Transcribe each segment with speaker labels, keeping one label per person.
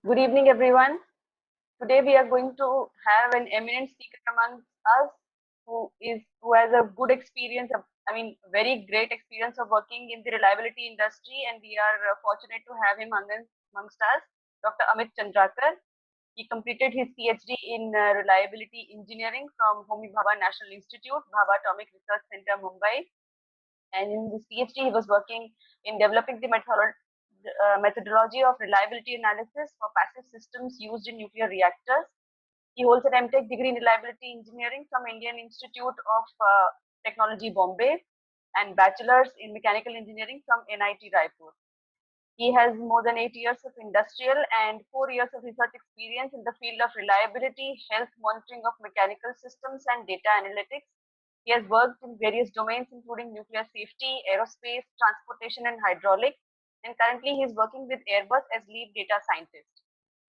Speaker 1: Good evening, everyone. Today we are going to have an eminent speaker among us who has a good experience of, very great experience of working in the reliability industry, and we are fortunate to have him amongst us, Dr. Amit Chandrakar. He completed his PhD in reliability engineering from Homi Bhabha National Institute, Bhabha Atomic Research Center, Mumbai. And in this PhD, he was working in developing the methodology of reliability analysis for passive systems used in nuclear reactors. He holds an MTech degree in reliability engineering from Indian Institute of Technology, Bombay, and bachelor's in mechanical engineering from NIT Raipur. He has more than 8 years of industrial and 4 years of research experience in the field of reliability, health monitoring of mechanical systems, and data analytics. He has worked in various domains, including nuclear safety, aerospace, transportation, and hydraulics. And currently, he is working with Airbus as lead data scientist,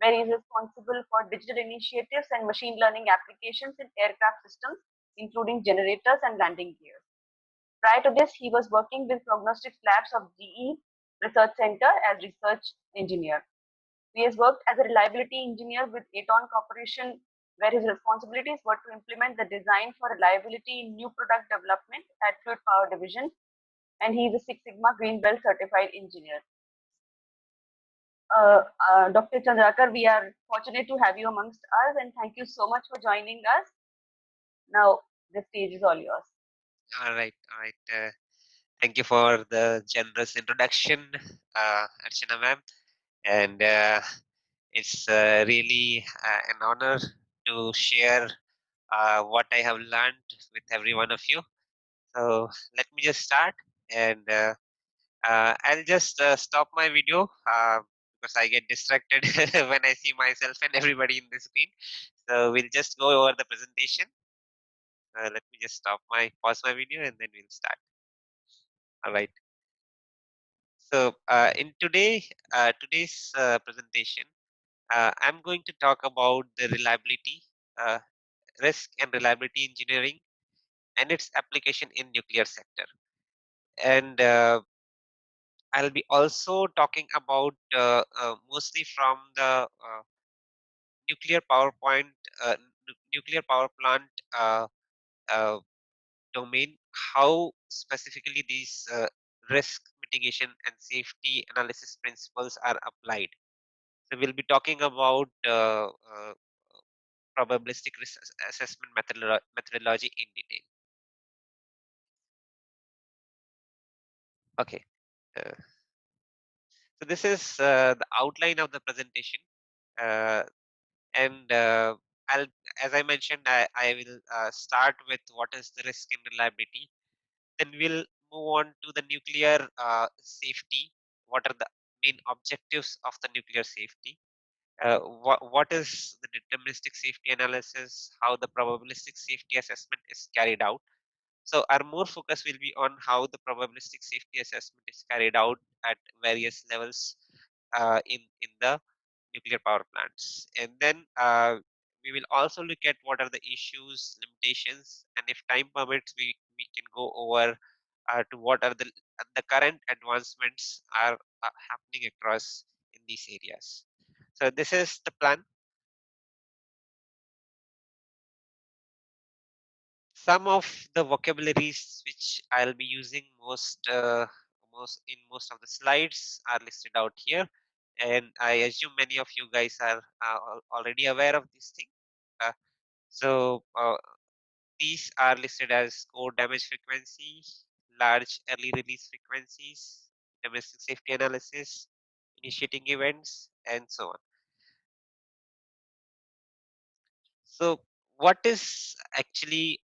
Speaker 1: where he is responsible for digital initiatives and machine learning applications in aircraft systems, including generators and landing gears. Prior to this, he was working with prognostics labs of GE Research Center as research engineer. He has worked as a reliability engineer with Aton Corporation, where his responsibilities were to implement the design for reliability in new product development at Fluid Power Division, and he is a Six Sigma Green Belt certified engineer. Dr. Chandrakar, we are fortunate to have you amongst us, and thank you so much for joining us. Now, the stage is all yours.
Speaker 2: All right. Thank you for the generous introduction, Archana ma'am. And it's really an honor to share what I have learned with every one of you. So let me just start, and I'll just stop my video because I get distracted when I see myself and everybody in the screen. So we'll just go over the presentation. Let me just pause my video, and then we'll start. All right. So in today's presentation, I'm going to talk about the reliability, uh, risk and reliability engineering, and its application in nuclear sector. And I'll be also talking about mostly from the nuclear power point, nuclear power plant uh, domain, how specifically these risk mitigation and safety analysis principles are applied. So we'll be talking about probabilistic risk assessment methodology in detail. Okay. Uh, so this is the outline of the presentation, uh, and I'll, as I mentioned, I will start with what is the risk and reliability. Then we'll move on to the nuclear safety. What are the main objectives of the nuclear safety? What is the deterministic safety analysis? How the probabilistic safety assessment is carried out? So our more focus will be on how the probabilistic safety assessment is carried out at various levels in the nuclear power plants, and then we will also look at what are the issues, limitations, and if time permits, we can go over to what are the current advancements are happening across in these areas. So this is the plan. Some of the vocabularies which I'll be using most of the slides are listed out here, and I assume many of you guys are already aware of this thing. Uh, so these are listed as core damage frequency, large early release frequencies, domestic safety analysis, initiating events, and so on. So what is actually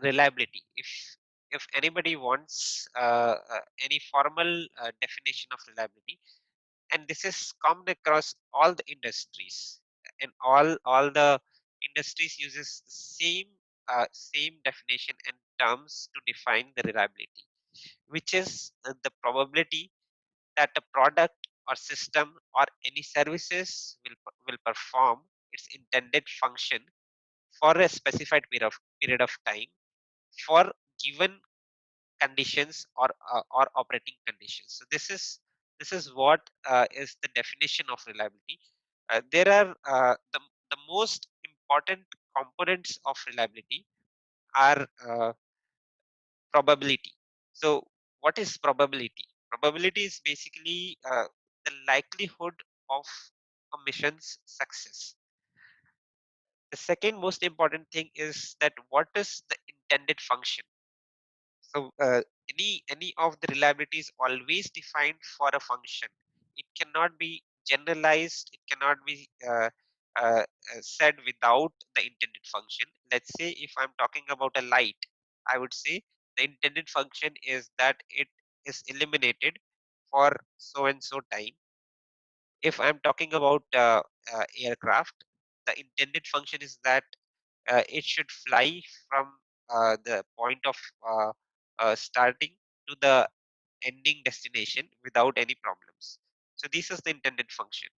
Speaker 2: reliability? If anybody wants any formal definition of reliability, and this is common across all the industries, and all the industries uses the same definition and terms to define the reliability, which is the probability that a product or system or any services will perform its intended function for a specified period of time for given conditions or operating conditions. So this is what is the definition of reliability. There are the most important components of reliability are probability. So what is probability? Probability is basically the likelihood of a mission's success. The second most important thing is that what is the intended function. So any of the reliability is always defined for a function. It cannot be generalized. It cannot be said without the intended function. Let's say if I'm talking about a light, I would say the intended function is that it is illuminated for so and so time. If I'm talking about aircraft, the intended function is that it should fly from the point of starting to the ending destination without any problems. So this is the intended function.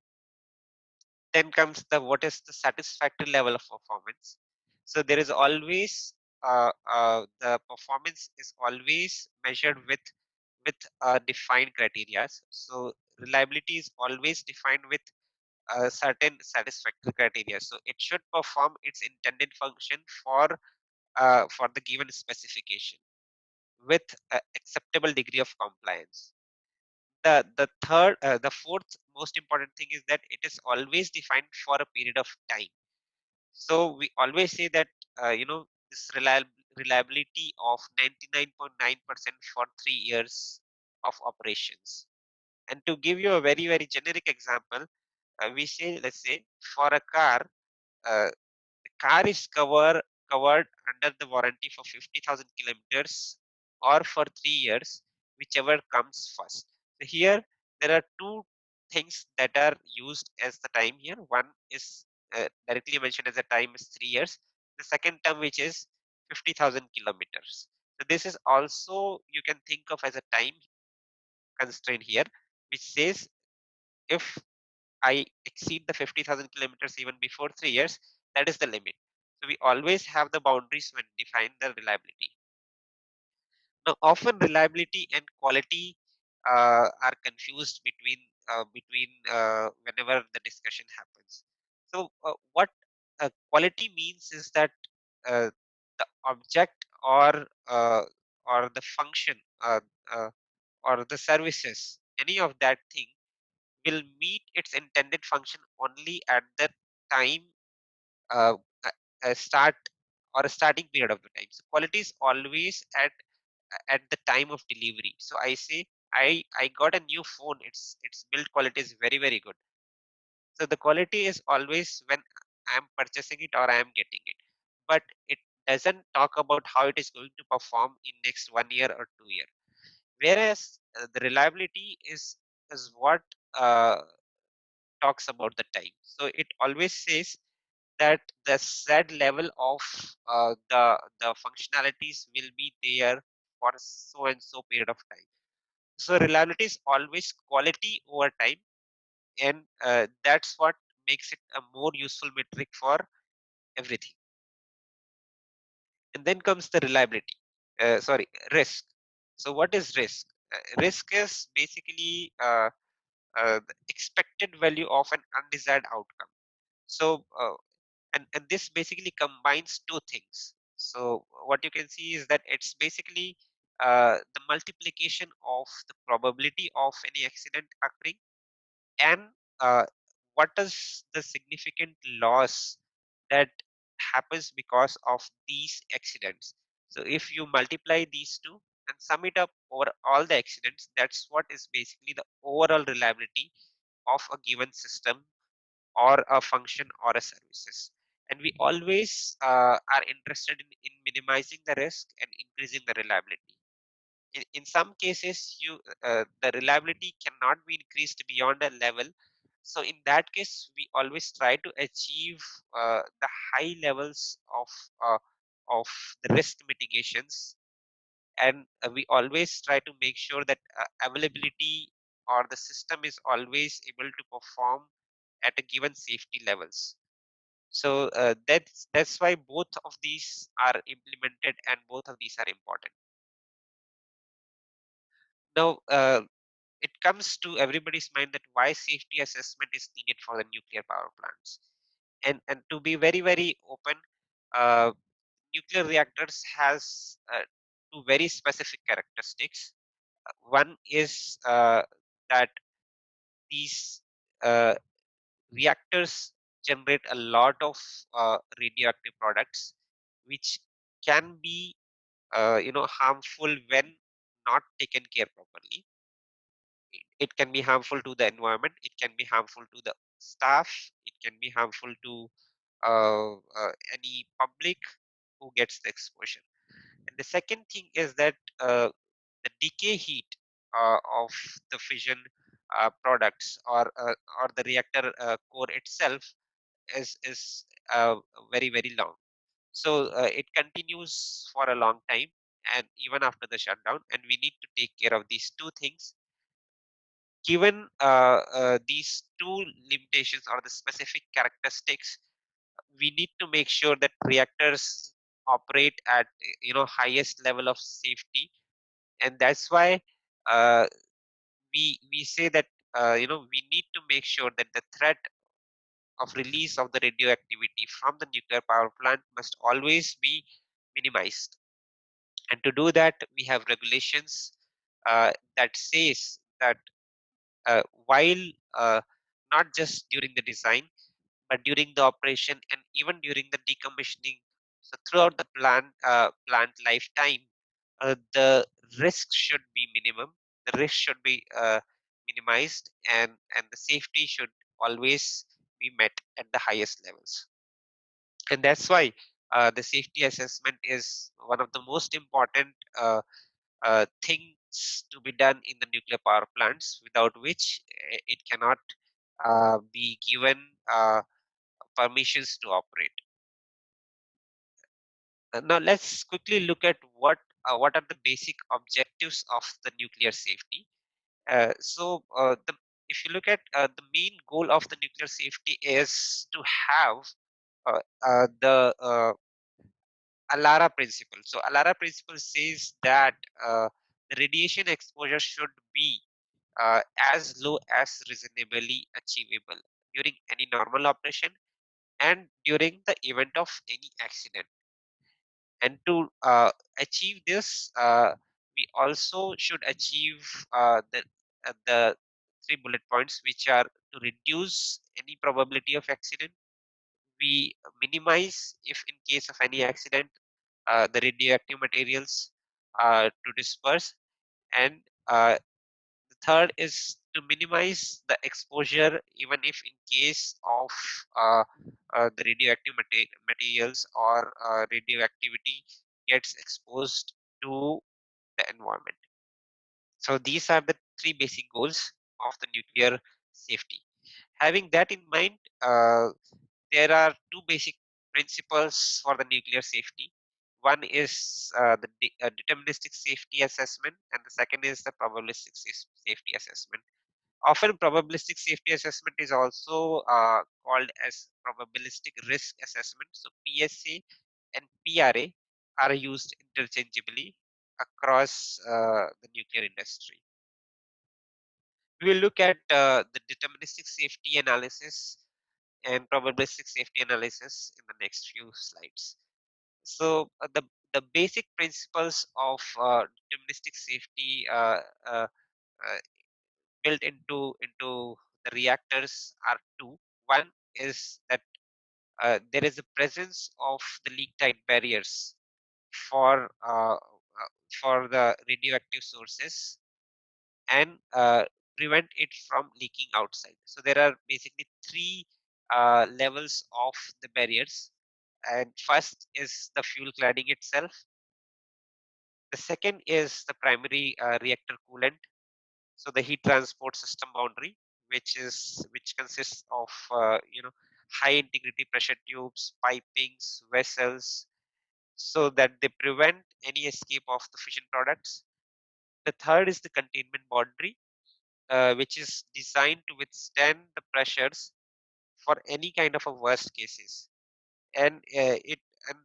Speaker 2: Then comes the what is the satisfactory level of performance. So there is always the performance is always measured with defined criteria. So reliability is always defined with a certain satisfactory criteria. So it should perform its intended function for the given specification with acceptable degree of compliance. The fourth most important thing is that it is always defined for a period of time. So we always say that this reliability of 99.9% for 3 years of operations. And to give you a very generic example, we say, let's say for a car, uh, the car is covered under the warranty for 50,000 kilometers or for 3 years, whichever comes first. So here there are two things that are used as the time here. One is directly mentioned as a time is 3 years. The second term, which is 50,000 kilometers. So this is also you can think of as a time constraint here, which says if I exceed the 50,000 kilometers even before 3 years, that is the limit. So we always have the boundaries when define the reliability. Now, often reliability and quality are confused between whenever the discussion happens. So, what quality means is that uh, the object or the function uh, or the services, any of that thing will meet its intended function only at the time uh, a, a start or a starting period of the time. So quality is always at the time of delivery. So I say I got a new phone. Its build quality is very good. So the quality is always when I am purchasing it or I am getting it, but it doesn't talk about how it is going to perform in next 1 year or 2 year. Whereas the reliability is what uh, talks about the time. So it always says that the said level of the functionalities will be there for so and so period of time. So reliability is always quality over time, and that's what makes it a more useful metric for everything. And then comes the reliability. Sorry, risk. So what is risk? Risk is basically the expected value of an undesired outcome. So and this basically combines two things. So what you can see is that it's basically the multiplication of the probability of any accident occurring and uh, what is the significant loss that happens because of these accidents. So if you multiply these two and sum it up over all the accidents, that's what is basically the overall reliability of a given system or a function or a services. And we always are interested in minimizing the risk and increasing the reliability. In some cases, the reliability cannot be increased beyond a level. So in that case, we always try to achieve the high levels uh, of the risk mitigations, and we always try to make sure that availability or the system is always able to perform at a given safety levels. So that's why both of these are implemented and both of these are important. Now it comes to everybody's mind that why safety assessment is needed for the nuclear power plants. And to be very, very open, uh, nuclear reactors has two very specific characteristics. One is that these uh, reactors generate a lot of radioactive products, which can be harmful when not taken care properly. It can be harmful to the environment, it can be harmful to the staff, it can be harmful to any public who gets the exposure. And the second thing is that the decay heat of the fission products, or the reactor core itself, is very, very long. So it continues for a long time, and even after the shutdown, and we need to take care of these two things. Given these two limitations or the specific characteristics, we need to make sure that reactors operate at highest level of safety. And that's why uh, we say that we need to make sure that the threat of release of the radioactivity from the nuclear power plant must always be minimized. And to do that, we have regulations that says that while not just during the design, but during the operation and even during the decommissioning, so throughout the plant lifetime, the risk should be minimum. The risk should be minimized, and the safety should always be met at the highest levels. And that's why the safety assessment is one of the most important things to be done in the nuclear power plants, without which it cannot be given permissions to operate. Now let's quickly look at what are the basic objectives of the nuclear safety. If you look at the main goal of the nuclear safety is to have the ALARA principle. So ALARA principle says that the radiation exposure should be as low as reasonably achievable during any normal operation and during the event of any accident. And to achieve this, we also should achieve the three bullet points, which are to reduce any probability of accident. We minimize, if in case of any accident, the radioactive materials to disperse. And the third is to minimize the exposure, even if in case of the radioactive materials or radioactivity gets exposed to the environment. So these are the three basic goals of the nuclear safety. Having that in mind, there are two basic principles for the nuclear safety. One is the deterministic safety assessment, and the second is the probabilistic safety assessment. Often, probabilistic safety assessment is also called as probabilistic risk assessment. So, PSA and PRA are used interchangeably across the nuclear industry. We will look at the deterministic safety analysis and probabilistic safety analysis in the next few slides. So the basic principles of deterministic safety uh, built into the reactors are two. One is that there is a presence of the leak tight barriers for the radioactive sources, and prevent it from leaking outside. So there are basically three levels of the barriers. And first is the fuel cladding itself. The second is the primary reactor coolant. So the heat transport system boundary, which consists of high integrity pressure tubes, pipings, vessels, so that they prevent any escape of the fission products. The third is the containment boundary, which is designed to withstand the pressures for any kind of a worst cases. And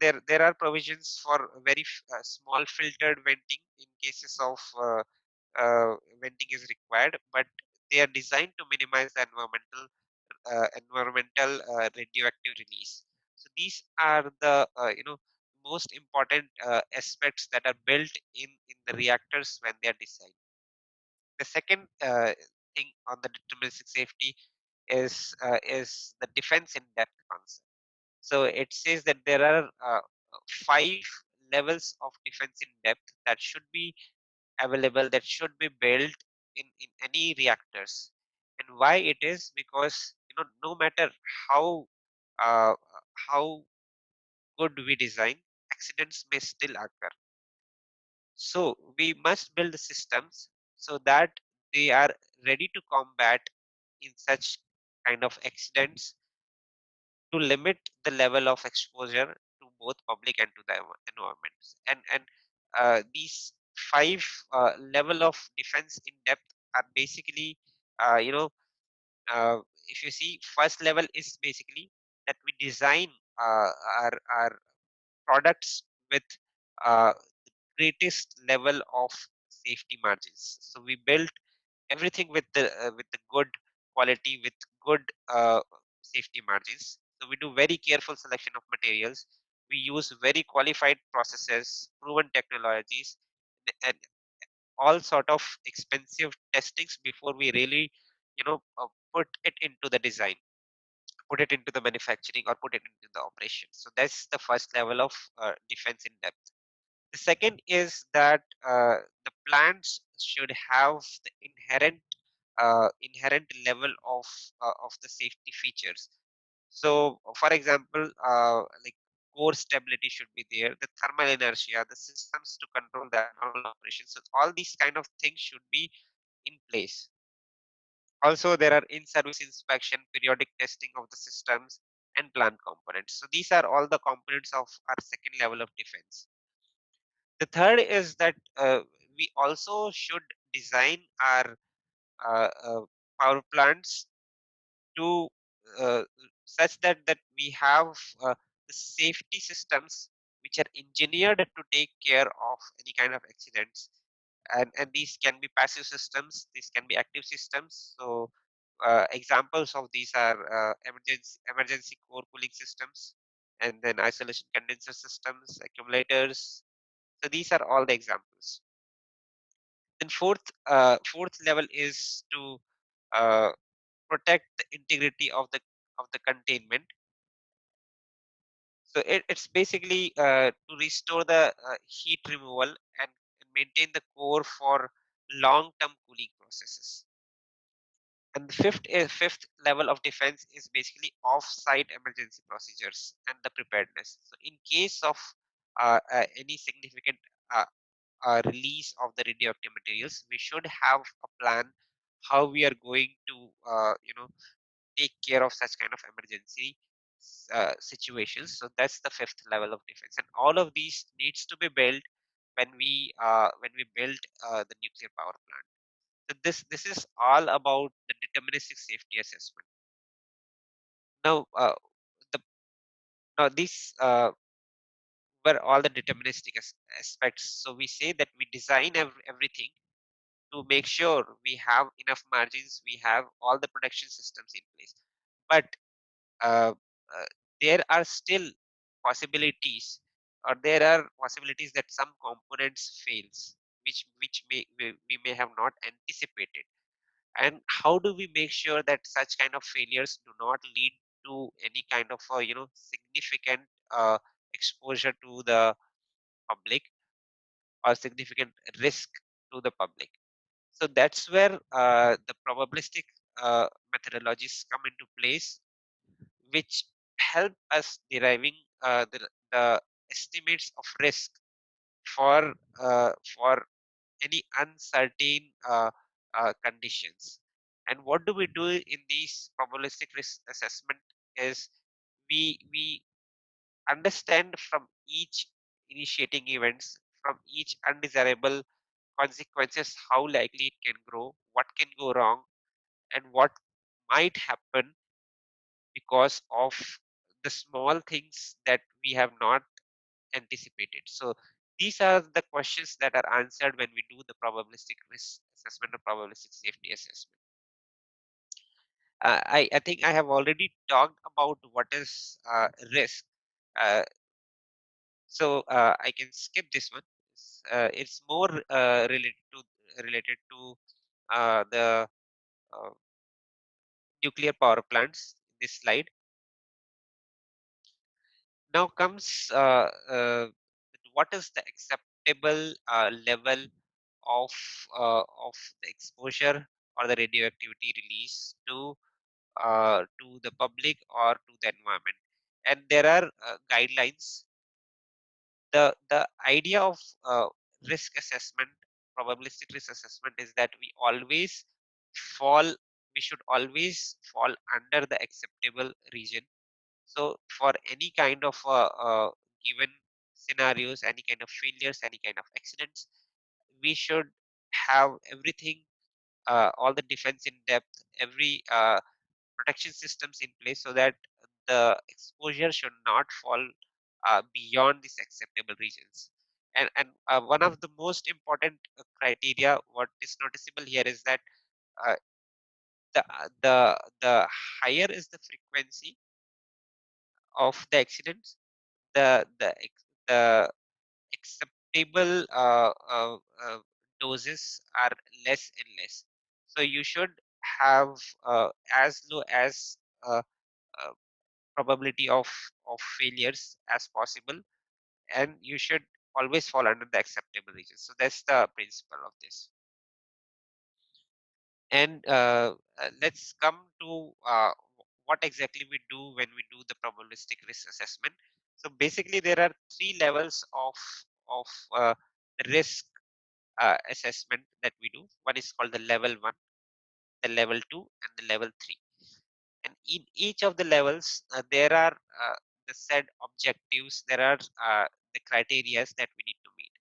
Speaker 2: there are provisions for very small filtered venting in cases of venting is required, but they are designed to minimize the environmental radioactive release. So these are the most important aspects that are built in the reactors when they are designed. The second thing on the deterministic safety is the defense in depth concept. So it says that there are 5 levels of defense in depth that should be available, that should be built in any reactors. And why it is? Because no matter how uh, how good we design, accidents may still occur. So we must build systems so that they are ready to combat in such kind of accidents, to limit the level of exposure to both public and to the environment. And these 5 level of defense in depth are basically, uh, you know, uh, if you see, first level is basically that we design uh, our products with uh, greatest level of safety margins. So we built everything with the good quality, with good safety margins. So we do very careful selection of materials. We use very qualified processes, proven technologies, and all sort of expensive testings before we really, put it into the design, put it into the manufacturing, or put it into the operation. So that's the first level of defense in depth. The second is that the plants should have the inherent level of the safety features. So, for example, like core stability should be there, the thermal inertia, the systems to control the abnormal operations. So, all these kind of things should be in place. Also, there are in-service inspection, periodic testing of the systems, and plant components. So, these are all the components of our second level of defense. The third is that we also should design our power plants to uh, such that we have the safety systems which are engineered to take care of any kind of accidents. And these can be passive systems, these can be active systems. So examples of these are emergency core cooling systems, and then isolation condenser systems, accumulators. So these are all the examples. Then fourth level is to uh, protect the integrity of the containment. So it's basically to restore the heat removal and maintain the core for long-term cooling processes. And the fifth level of defense is basically off-site emergency procedures and the preparedness. So in case of any significant uh, release of the radioactive materials, we should have a plan how we are going to take care of such kind of emergency situations. So that's the fifth level of defense, and all of these needs to be built when we build the nuclear power plant. So this is all about the deterministic safety assessment. Now, the now these were all the deterministic aspects. So we say that we design everything to make sure we have enough margins, we have all the production systems in place. But uh, uh, there are still possibilities, or there are possibilities that some components fails, which we may have not anticipated. And how do we make sure that such kind of failures do not lead to any kind of significant exposure to the public, or significant risk to the public? So that's where the probabilistic methodologies come into place, which help us deriving the estimates of risk for any uncertain conditions. And what do we do in these probabilistic risk assessment is we understand from each initiating events, from each undesirable consequences, how likely it can grow, what can go wrong, and what might happen because of the small things that we have not anticipated. So these are the questions that are answered when we do the probabilistic risk assessment or probabilistic safety assessment. I think I have already talked about what is risk. Uh, so I can skip this one. It's more related to the uh, nuclear power plants in this slide. Now comes what is the acceptable level of the exposure or the radioactivity release to the public or to the environment, and there are guidelines. The idea of risk assessment, probabilistic risk assessment, is that fall we should always fall under the acceptable region. So for any kind of given scenarios, any kind of failures, any kind of accidents, we should have everything, all the defense in depth, every protection systems in place, so that the exposure should not fall beyond these acceptable regions. And one of the most important criteria, what is noticeable here, is that uh, the higher is the frequency of the accidents, the acceptable doses are less and less. So you should have as low as uh, uh, probability of failures as possible, and you should always fall under the acceptable region. So that's the principle of this. And let's come to what exactly we do when we do the probabilistic risk assessment. So basically, there are three levels of risk assessment that we do. One is called the level 1, the level 2, and the level 3. And in each of the levels, there are the said objectives. There are the criterias that we need to meet.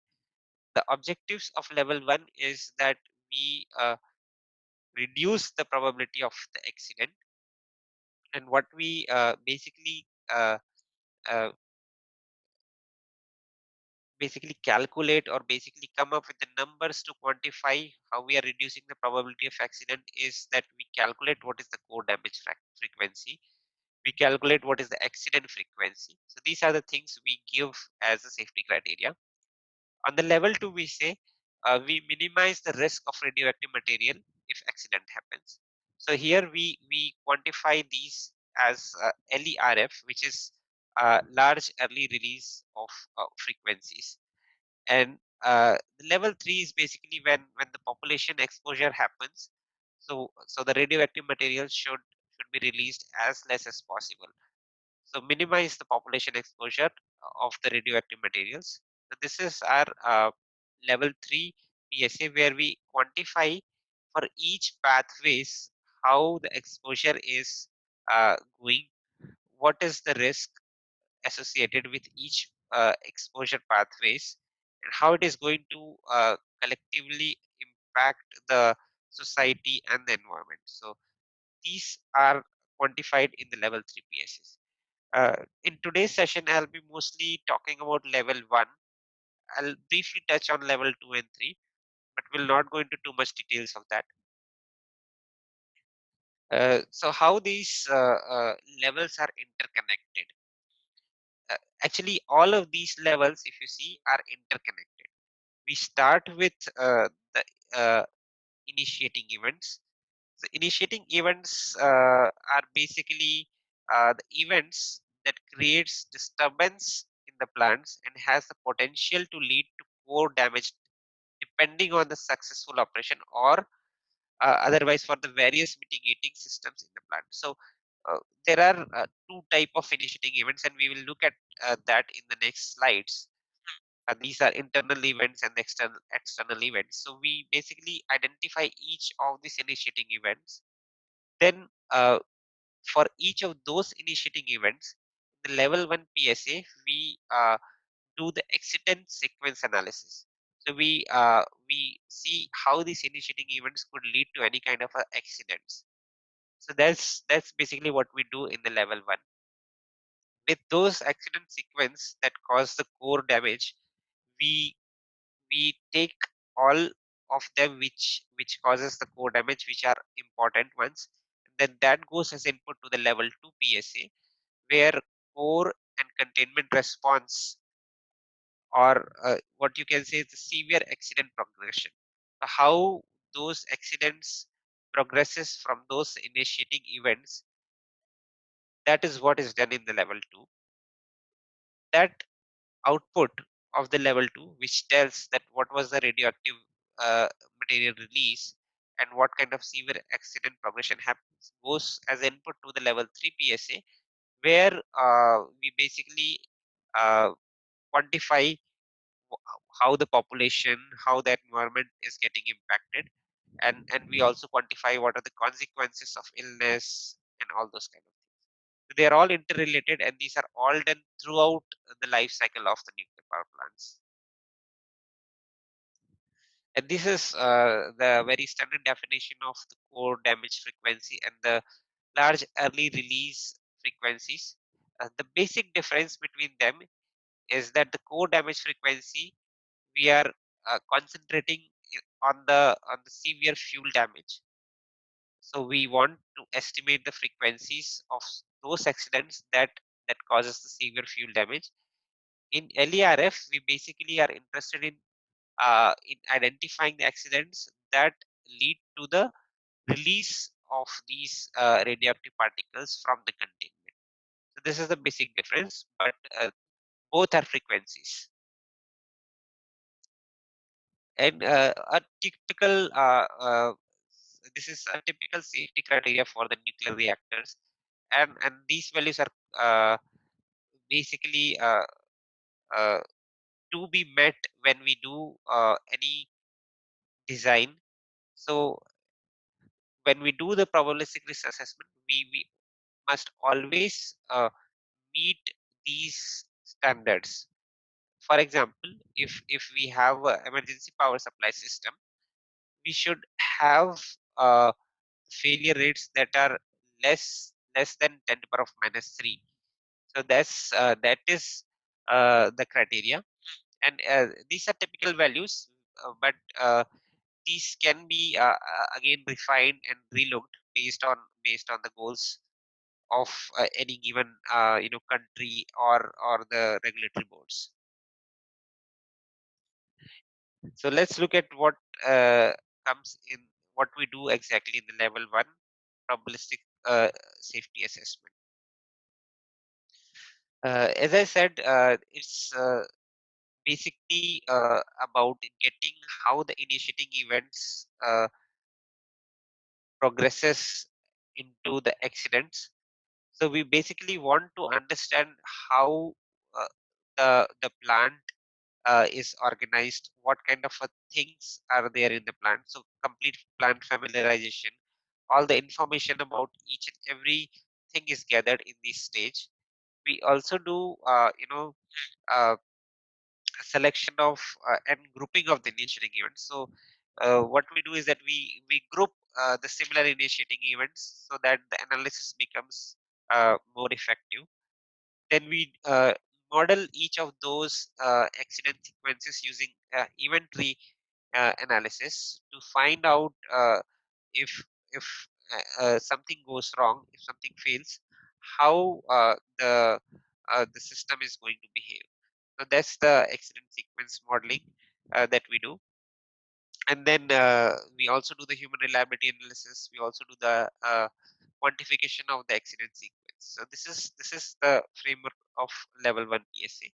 Speaker 2: The objectives of level 1 is that we reduce the probability of the accident, and what we uh, basically calculate or basically come up with the numbers to quantify how we are reducing the probability of accident is that we calculate what is the core damage frequency, we calculate what is the accident frequency. So these are the things we give as a safety criteria. On the level 2, we say we minimize the risk of radioactive material if accident happens. So here we quantify these as LERF, which is large early release of frequencies. And the level 3 is basically when the population exposure happens. So the radioactive materials should be released as less as possible. So minimize the population exposure of the radioactive materials. So this is our level 3 PSA, where we quantify for each pathways how the exposure is going, what is the risk associated with each exposure pathways, and how it is going to collectively impact the society and the environment. So these are quantified in the level 3 PSs. In today's session, I'll be mostly talking about level 1. I'll briefly touch on level 2 and 3, but will not go into too much details of that. So how these levels are interconnected? Actually, all of these levels, if you see, are interconnected. We start with the initiating events. So initiating events are basically the events that creates disturbance in the plants and has the potential to lead to core damage, depending on the successful operation or otherwise for the various mitigating systems in the plant. So there are two type of initiating events, and we will look at that in the next slides. These are internal events and external events. So we basically identify each of these initiating events. Then for each of those initiating events, the level 1 PSA, we do the accident sequence analysis. So we see how these initiating events could lead to any kind of accidents. So that's basically what we do in the level 1. With those accident sequence that cause the core damage, we we take all of them which causes the core damage, which are important ones. Then that goes as input to the level 2 PSA, where core and containment response, or what you can say is the severe accident progression. So how those accidents progresses from those initiating events, that is what is done in the level 2. That output of the level 2, which tells that what was the radioactive uh, material release and what kind of severe accident progression happens, goes as input to the level 3 PSA, where we basically uh, quantify how the population, how the environment is getting impacted, and we also quantify what are the consequences of illness and all those kind of things. So they are all interrelated, and these are all done throughout the life cycle of the nuclear power plants. And this is the very standard definition of the core damage frequency and the large early release frequencies. The basic difference between them is that the core damage frequency, we are concentrating on the severe fuel damage. So we want to estimate the frequencies of those accidents that causes the severe fuel damage. In LERF, we basically are interested in identifying the accidents that lead to the release of these radioactive particles from the containment. So this is the basic difference, but both are frequencies. And a typical this is a typical safety criteria for the nuclear reactors, and these values are basically uh, to be met when we do any design. So when we do the probabilistic risk assessment, we must always meet these standards. For example, if we have an emergency power supply system, we should have failure rates that are less than 10 to the power of minus 3. So that is the criteria, and these are typical values, but these can be again refined and relooked based on the goals of any given country or the regulatory boards. So let's look at what comes in, what we do exactly in the level 1 probabilistic safety assessment. As I said, it's basically about getting how the initiating events progresses into the accidents. So we basically want to understand how uh, the plant is organized, what kind of things are there in the plant. So complete plant familiarization, all the information about each and every thing is gathered in this stage. We also do uh, selection of and grouping of the initiating events. So what we do is that we group the similar initiating events so that the analysis becomes more effective. Then we model each of those accident sequences using event tree analysis to find out if something goes wrong, if something fails, how the system is going to behave. So that's the accident sequence modeling that we do. And then we also do the human reliability analysis. We also do the quantification of the accident sequence. So this is the framework of level 1 PSA.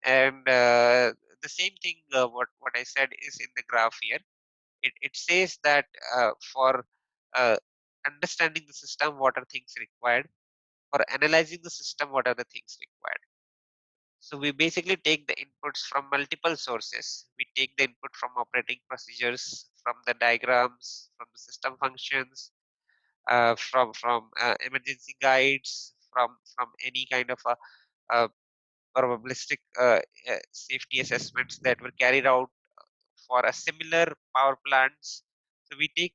Speaker 2: And the same thing what I said is in the graph here. It says that for uh, understanding the system, what are things required. For analyzing the system, what are the things required. So we basically take the inputs from multiple sources. We take the input from operating procedures, from the diagrams, from the system functions, from emergency guides, from any kind of a probabilistic safety assessments that were carried out for a similar power plants. So we take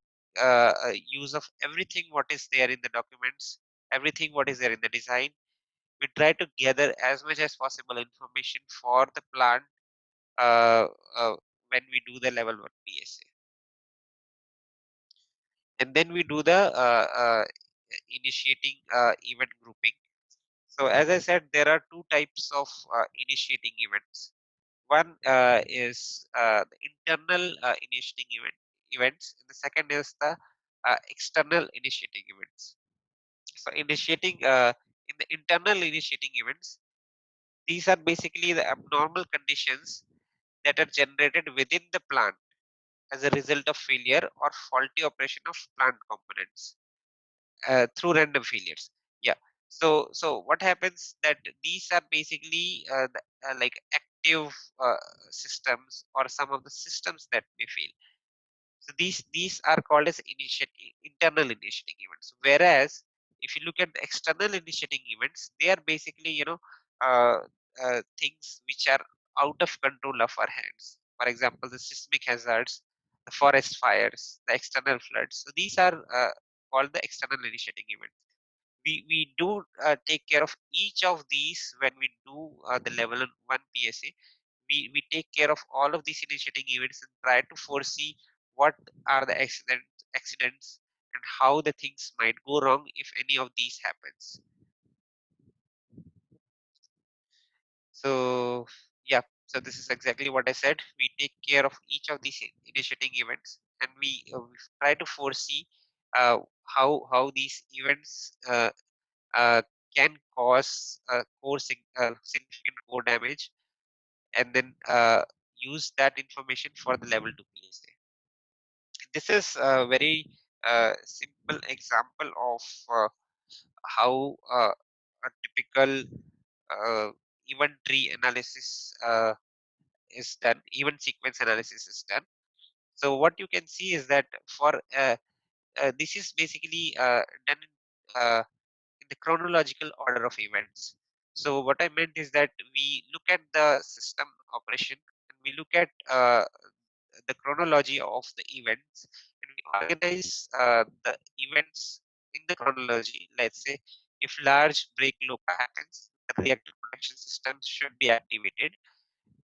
Speaker 2: use of everything what is there in the documents, everything what is there in the design. We try to gather as much as possible information for the plant uh, uh, when we do the level 1 PSA. And then we do the initiating event grouping. So as I said, there are two types of initiating events. One is the internal initiating events, and the second is the external initiating events. So initiating in the internal initiating events, these are basically the abnormal conditions that are generated within the plant as a result of failure or faulty operation of plant components through random failures. Yeah. So what happens that these are basically like active systems or some of the systems that may fail. So these are called as internal initiating events. Whereas if you look at the external initiating events, they are basically uh, things which are out of control of our hands. For example, the seismic hazards, the forest fires, the external floods. So these are called the external initiating events. We do take care of each of these when we do the level 1 PSA. We take care of all of these initiating events and try to foresee what are the accidents and how the things might go wrong if any of these happens. So yeah, so this is exactly what I said. We take care of each of these initiating events, and we try to foresee how these events uh, can cause significant core damage, and then use that information for the level 2 PSA. This is a very simple example of how a typical uh, event tree analysis is done, event sequence analysis is done. So what you can see is that for this is basically done in the chronological order of events. So what I meant is that we look at the system operation and we look at the chronology of the events, and we organize the events in the chronology. Let's say if large break loop happens, the reactor protection system should be activated.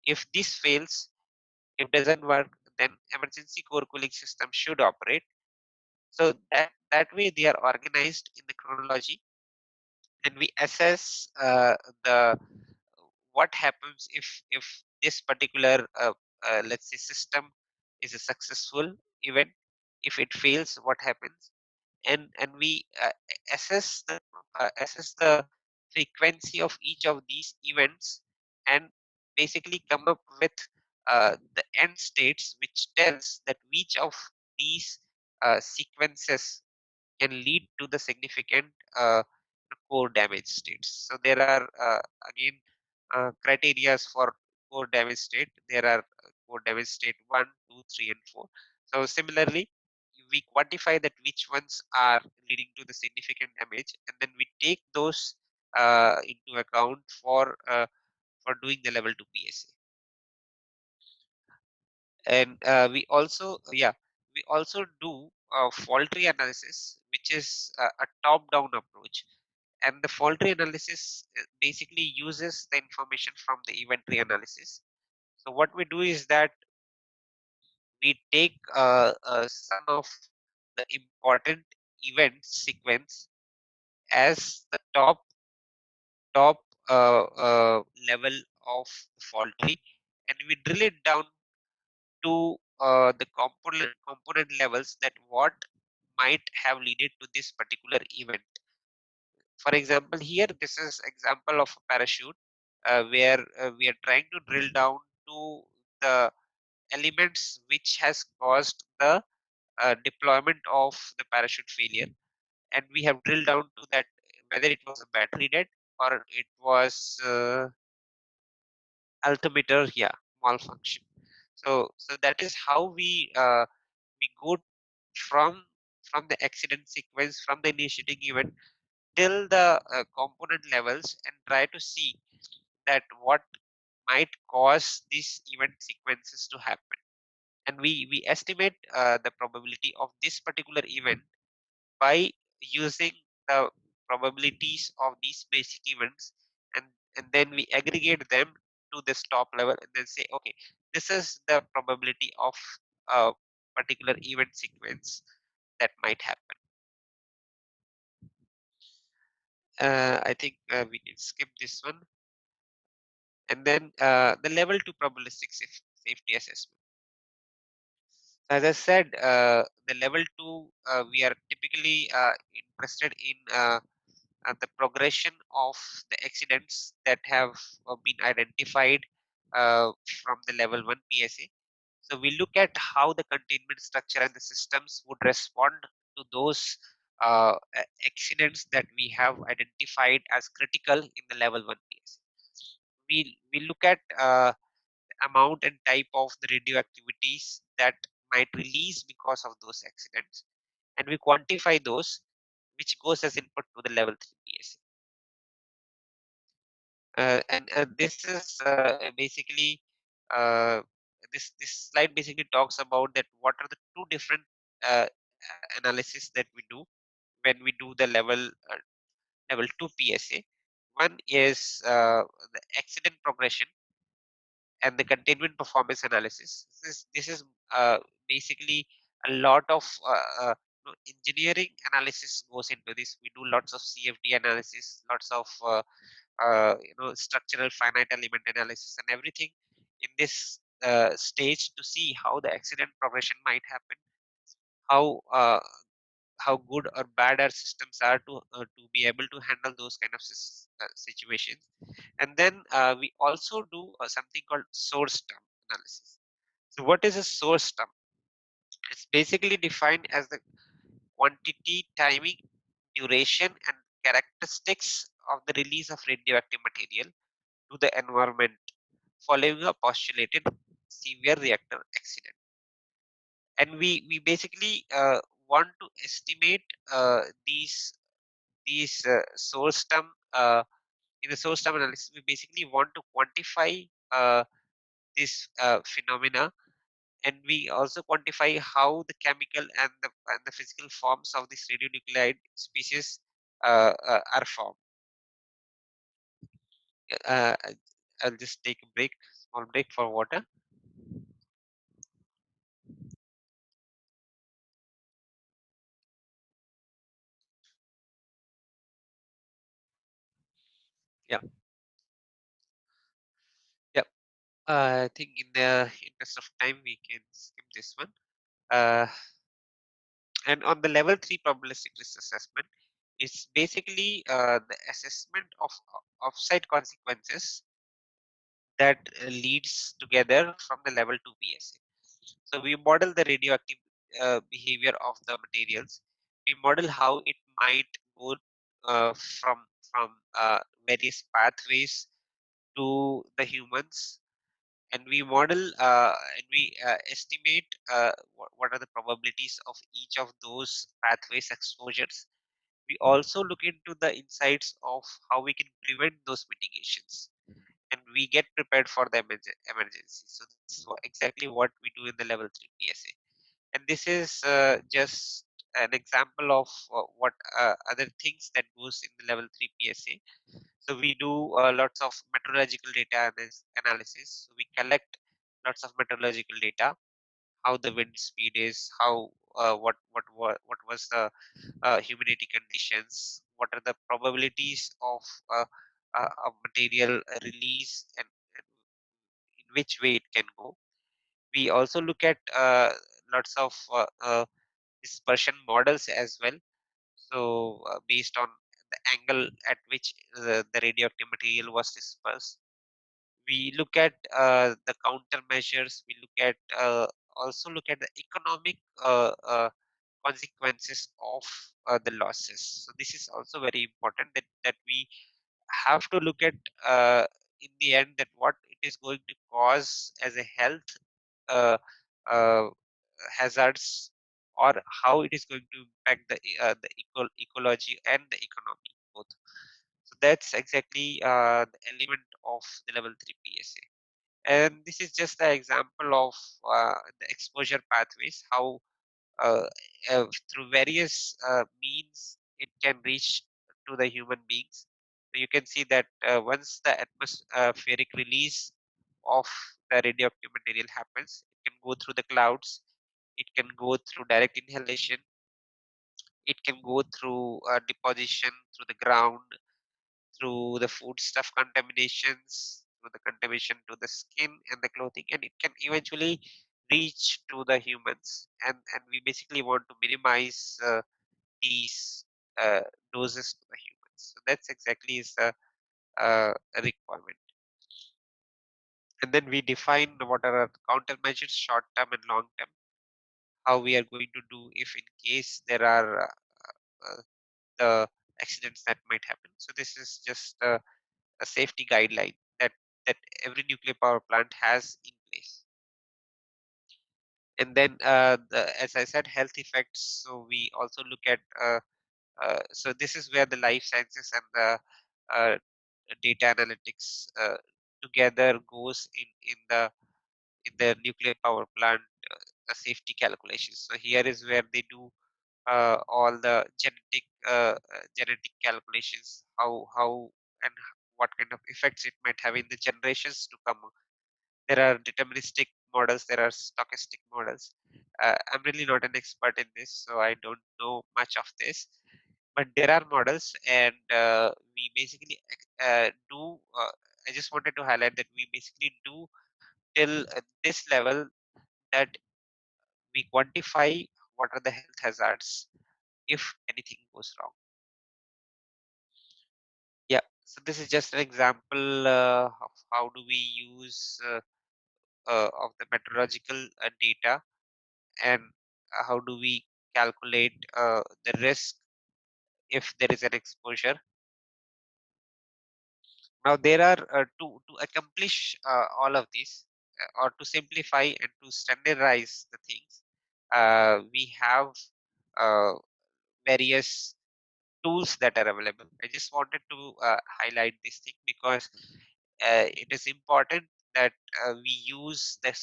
Speaker 2: If this fails, if doesn't work, then emergency core cooling system should operate. So that way they are organized in the chronology, and we assess the what happens if this particular let's say system is a successful event. If it fails, what happens? And we assess the frequency of each of these events, and basically come up with the end states, which tells that which of these sequences can lead to the significant core damage states. So there are again criterias for core damage state. There are core damage state 1, 2, 3, and 4. So similarly, we quantify that which ones are leading to the significant damage, and then we take those into account for doing the level 2 PSA. And we also do fault tree analysis, which is a top down approach. And the fault tree analysis basically uses the information from the event tree analysis. So what we do is that we take some of the important event sequence as the top level of fault tree, and we drill it down to the component levels, that what might have led to this particular event. For example, here this is example of a parachute where we are trying to drill down to the elements which has caused the deployment of the parachute failure, and we have drilled down to that whether it was a battery dead or it was altimeter malfunction. So that is how we go from the accident sequence, from the initiating event till the component levels, and try to see that what might cause these event sequences to happen. And we estimate the probability of this particular event by using the probabilities of these basic events, and and then we aggregate them to this top level and then say, okay, this is the probability of a particular event sequence that might happen. I think we can skip this one. And then the level 2 probabilistic safety assessment. As I said, the level 2, we are typically interested in the progression of the accidents that have been identified from the level 1 PSA. So we look at how the containment structure and the systems would respond to those accidents that we have identified as critical in the level 1 PSA. We look at amount and type of the radioactivities that might release because of those accidents, and we quantify those, which goes as input to the level 3 PSA. And this is basically this slide basically talks about that what are the two different analysis that we do when we do the level 2 PSA. One is the accident progression and the containment performance analysis. This is basically a lot of engineering analysis goes into this. We do lots of CFD analysis, lots of structural finite element analysis and everything in this stage to see how the accident progression might happen, how how good or bad our systems are to be able to handle those kind of situations. And then we also do something called source term analysis. So what is a source term? It's basically defined as the quantity, timing, duration, and characteristics of the release of radioactive material to the environment following a postulated severe reactor accident. And we basically want to estimate these source term in the source term analysis. We basically want to quantify this phenomena, and we also quantify how the chemical and the physical forms of this radionuclide species are formed. Uh, I'll just take a small break for water. Yeah, yeah. I think in the interest of time, we can skip this one. Uh, and on the level 3 probabilistic risk assessment, it's basically the assessment of offsite consequences that leads together from the level 2 PSA. So we model the radioactive behavior of the materials. We model how it might go from various pathways to the humans, and we model and we estimate what are the probabilities of each of those pathways exposures. We also look into the insights of how we can prevent those mitigations, and we get prepared for the emergency. So this is exactly what we do in the level 3 PSA. And this is just an example of what other things that goes in the level 3 PSA. So we do lots of meteorological data analysis. So we collect lots of meteorological data, how the wind speed is, how what was the humidity conditions, what are the probabilities of material release, and in which way it can go. We also look at lots of dispersion models as well. So based on the angle at which the radioactive material was dispersed, we look at the countermeasures. We look at also look at the economic consequences of the losses. So this is also very important that we have to look at in the end that what it is going to cause as a health uh, uh, hazards, or how it is going to impact the ecology and the economy both. So that's exactly the element of the level 3 PSA. And this is just an example of the exposure pathways, how uh, through various means it can reach to the human beings. So you can see that once the atmospheric release of the radioactive material happens. It can go through the clouds, it can go through direct inhalation, it can go through deposition through the ground, through the foodstuff contaminations, through the contamination to the skin and the clothing, and it can eventually reach to the humans. And we basically want to minimize these uh, doses to the humans. So that's exactly is the a requirement. And then we define what are our countermeasures, short term and long term, how we are going to do if in case there are the accidents that might happen. So this is just a safety guideline that every nuclear power plant has in place. And then, as I said, health effects. So we also look at. So this is where the life sciences and the uh, data analytics together goes in the nuclear power plant safety calculations. So here is where they do all the genetic calculations, how and what kind of effects it might have in the generations to come. There are deterministic models, there are stochastic models. I'm really not an expert in this, so I don't know much of this. But there are models, and we basically do. I just wanted to highlight that we basically do till this level that we quantify what are the health hazards if anything goes wrong. Yeah, so this is just an example of how do we use of the meteorological data, and how do we calculate the risk if there is an exposure. Now there are to accomplish all of this, or to simplify and to standardize the things, we have uh, various tools that are available. I just wanted to highlight this thing because it is important that we use the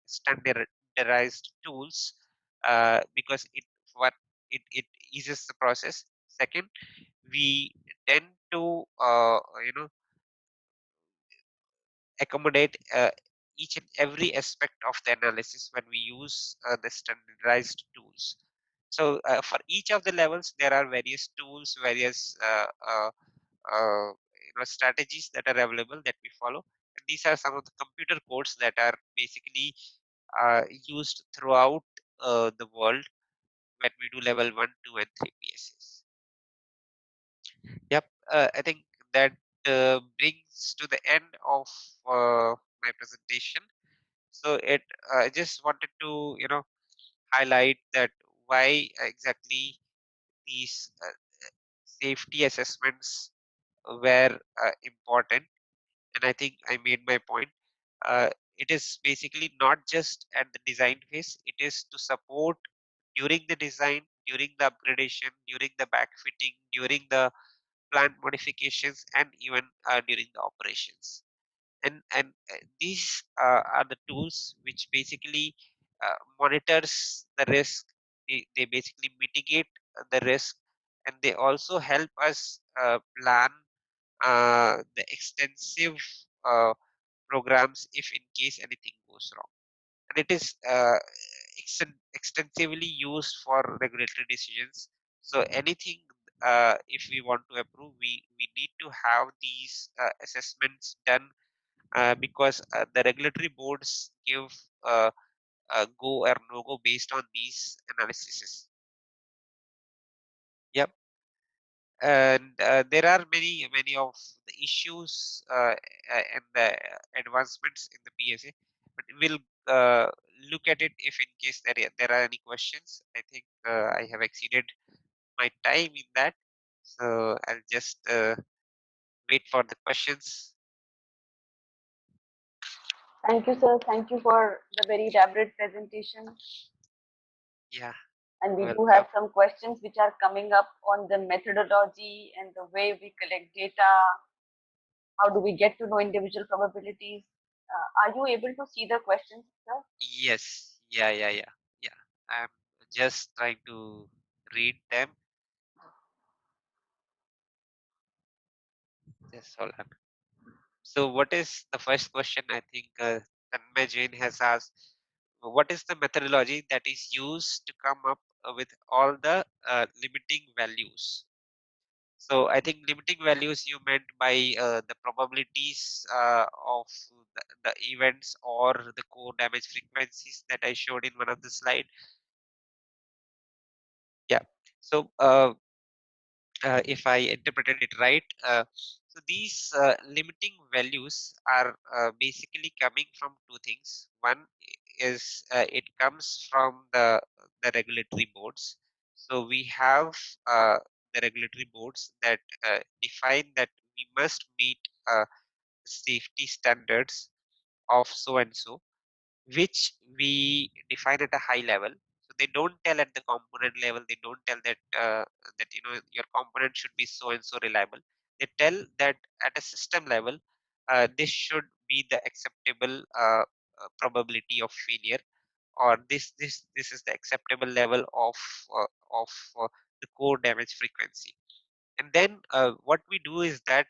Speaker 2: standardized tools, because what it eases the process. Second, we tend to accommodate each and every aspect of the analysis when we use the standardized tools. So for each of the levels, there are various tools, various strategies that are available that we follow. And these are some of the computer codes that are basically used throughout the world when we do level 1, 2, and 3 PSAs. Yep, I think that brings to the end of my presentation. So I just wanted to highlight that why exactly these safety assessments were important, and I think I made my point. Uh, it is basically not just at the design phase; it is to support during the design, during the upgradation, during the backfitting, during the plant modifications, and even during the operations. And these are the tools which basically monitors the risk. They basically mitigate the risk, and they also help us plan the extensive uh, programs if in case anything goes wrong. And it is extensively used for regulatory decisions. So anything, if we want to approve, we need to have these assessments done, because the regulatory boards give go or no go based on these analyses. Yep. And there are many of the issues and the advancements in the PSA, but we'll look at it if in case there are any questions. I think I have exceeded my time in that, so I'll just wait for the questions.
Speaker 1: Thank you, sir. Thank you for the very elaborate presentation.
Speaker 2: Yeah,
Speaker 1: And we do
Speaker 2: welcome.
Speaker 1: have some questions which are coming up on the methodology and the way we collect data. How do we get to know individual probabilities? Are you able to see the questions, sir?
Speaker 2: Yes, yeah. I'm just trying to read them. Just hold on. So what is the first question? I think Tanmay Jain has asked, what is the methodology that is used to come up with all the limiting values? So I think limiting values you meant by the probabilities of the events or the core damage frequencies that I showed in one of the slide. Yeah. So if I interpreted it right, so these limiting values are basically coming from two things. One is it comes from the regulatory boards. So we have the regulatory boards that define that we must meet safety standards of so and so, which we define at a high level. So they don't tell at the component level. They don't tell that that your component should be so and so reliable. They tell that at a system level, this should be the acceptable probability of failure, or this is the acceptable level of the core damage frequency. And then what we do is that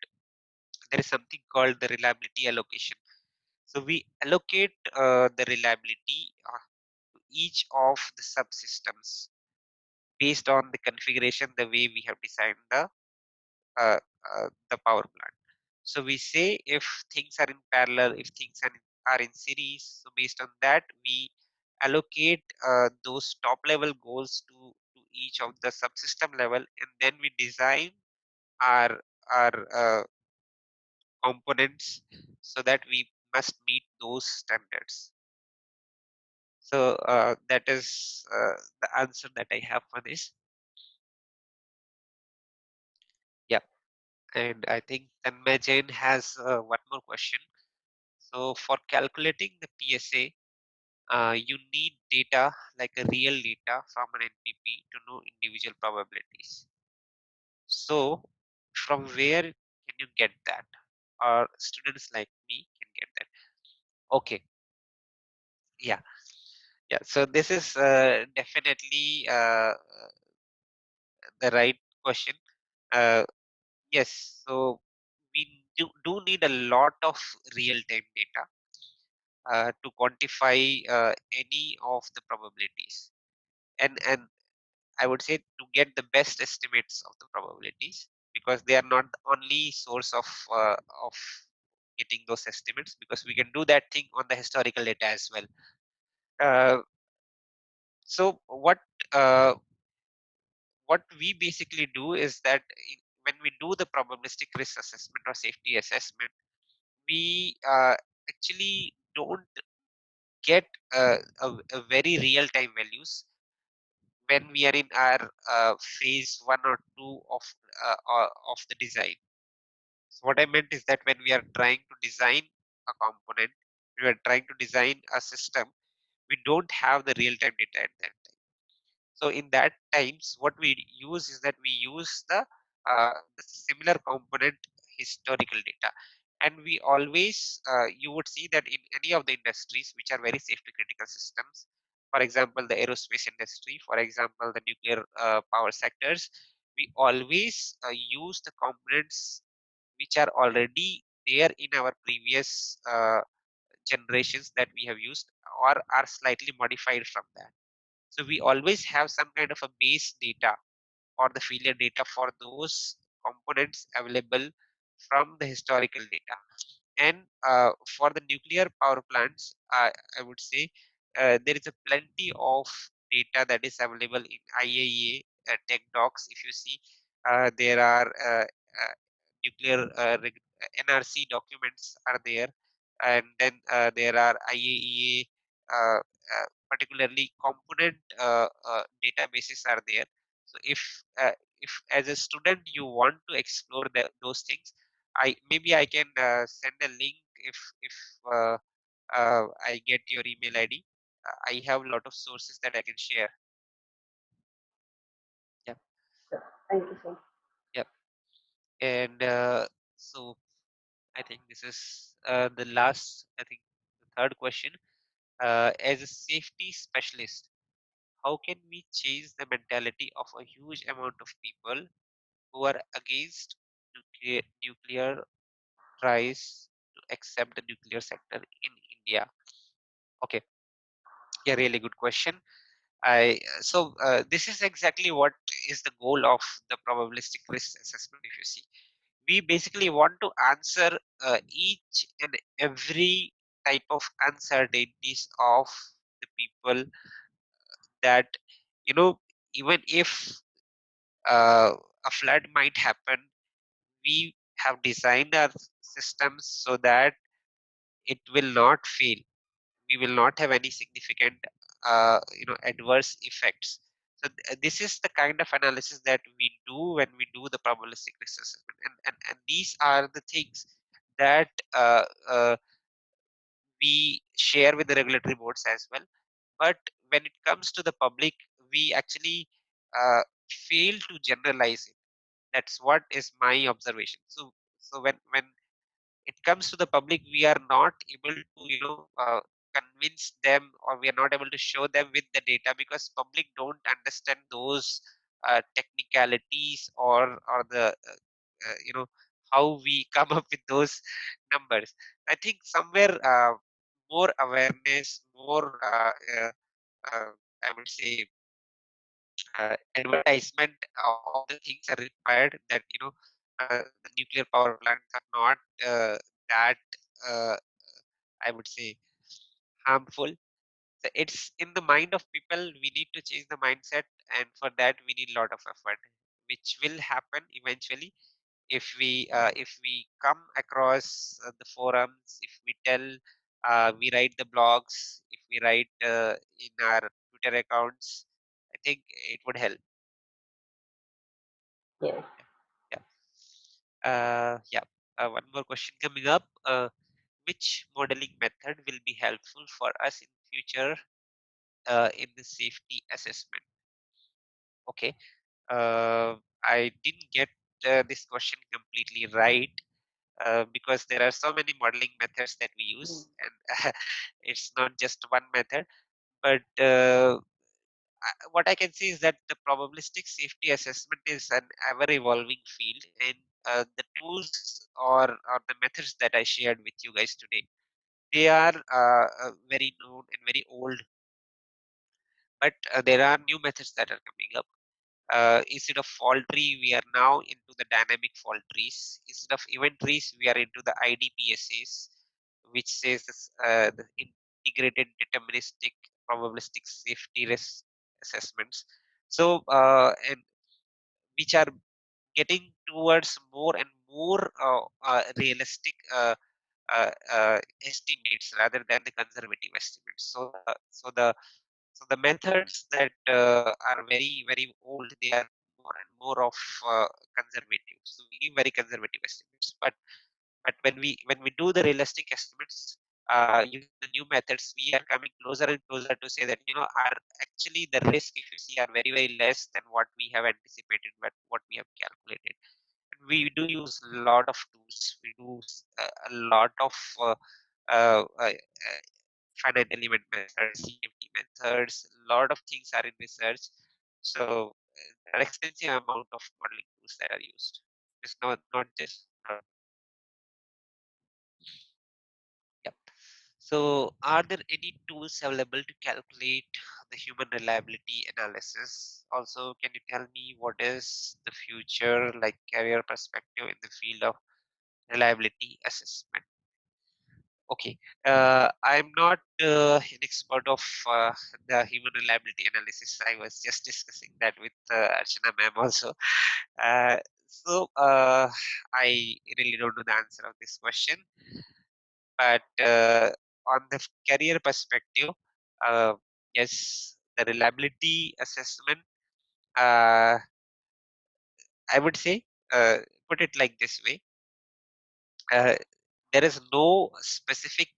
Speaker 2: there is something called the reliability allocation. So we allocate the reliability to each of the subsystems based on the configuration, the way we have designed the power plant. So we say if things are in parallel, if things are in series. So based on that, we allocate those top level goals to each of the subsystem level, and then we design our components so that we must meet those standards. So that is the answer that I have for this. Yeah, and I think Tanmay Jain has one more question. So for calculating the PSA, you need data like a real data from an NPP to know individual probabilities. So from where can you get that? Or students like me can get that? Okay, yeah, yeah. So this is definitely the right question. Uh, yes, so we do need a lot of real-time data to quantify any of the probabilities, and I would say to get the best estimates of the probabilities, because they are not the only source of getting those estimates, because we can do that thing on the historical data as well. Uh, so uh, what we basically do is that when we do the probabilistic risk assessment or safety assessment, we actually don't get a very real time values when we are in our phase 1 or 2 of the design. So what I meant is that when we are trying to design a component, we are trying to design a system, we don't have the real time data at that time. So in that times, what we use is that we use the similar component historical data. And we always, you would see that in any of the industries which are very safety critical systems, for example, the aerospace industry, for example, the nuclear power sectors, we always use the components which are already there in our previous generations that we have used, or are slightly modified from that. So we always have some kind of a base data or the failure data for those components available from the historical data. And for the nuclear power plants, I would say there is a plenty of data that is available in IAEA tech docs. If you see, there are nuclear NRC documents are there, and then there are IAEA particularly component databases are there. So if as a student you want to explore those things, I can send a link if I get your email ID. I have a lot of sources that I can share. Yeah,
Speaker 1: Thank you, sir.
Speaker 2: yeah, and so I think this is the last. I think the third question. As a safety specialist, how can we change the mentality of a huge amount of people who are against nuclear tries accept the nuclear sector in India? Okay, yeah, really good question. This is exactly what is the goal of the probabilistic risk assessment. If you see, we basically want to answer each and every type of uncertainties of the people, that you know, even if a flood might happen, we have designed our systems so that it will not fail. We will not have any significant adverse effects. So this is the kind of analysis that we do when we do the probabilistic risk assessment, and these are the things that we share with the regulatory boards as well. But when it comes to the public, we actually fail to generalize it. That's what is my observation. So when it comes to the public, we are not able to convince them, or we are not able to show them with the data, because public don't understand those technicalities, or the how we come up with those numbers. I think somewhere more awareness, more uh, I would say advertisement of the things are required, that the nuclear power plants are not that uh, I would say harmful. So it's in the mind of people. We need to change the mindset, and for that we need a lot of effort, which will happen eventually if we come across the forums, if we tell, we write the blogs, if we write in our Twitter accounts. I think it would help.
Speaker 3: Yes.
Speaker 2: Yeah. Yeah. One more question coming up. Which modeling method will be helpful for us in future in the safety assessment? Okay. I didn't get this question completely right, because there are so many modeling methods that we use, and it's not just one method. But what I can say is that the probabilistic safety assessment is an ever evolving field, and the tools or the methods that I shared with you guys today, they are very known and very old, but there are new methods that are coming up. Instead of fault tree, we are now into the dynamic fault trees. Instead of event trees, we are into the IDPSAs, which says the integrated deterministic probabilistic safety risk assessments. So, and which are getting towards more and more realistic estimates rather than the conservative estimates. So the methods that are very very old, they are more and more of conservative. So we give very conservative estimates, but when we do the realistic estimates using the new methods, we are coming closer and closer to say that are actually the risk, if you see, are very very less than what we have anticipated, but what we have calculated. And we do use a lot of tools. We do a lot of finite element methods, CFD methods. A lot of things are in research. So there are extensive amount of modeling tools that are used. It's not just Yep. So, are there any tools available to calculate the human reliability analysis? Also, can you tell me what is the future like career perspective in the field of reliability assessment? Okay, I'm not an expert of the human reliability analysis. I was just discussing that with Archana ma'am also. Uh, so, I really don't know the answer of this question. But on the career perspective, uh, yes, the reliability assessment, uh, I would say, put it like this way, uh, there is no specific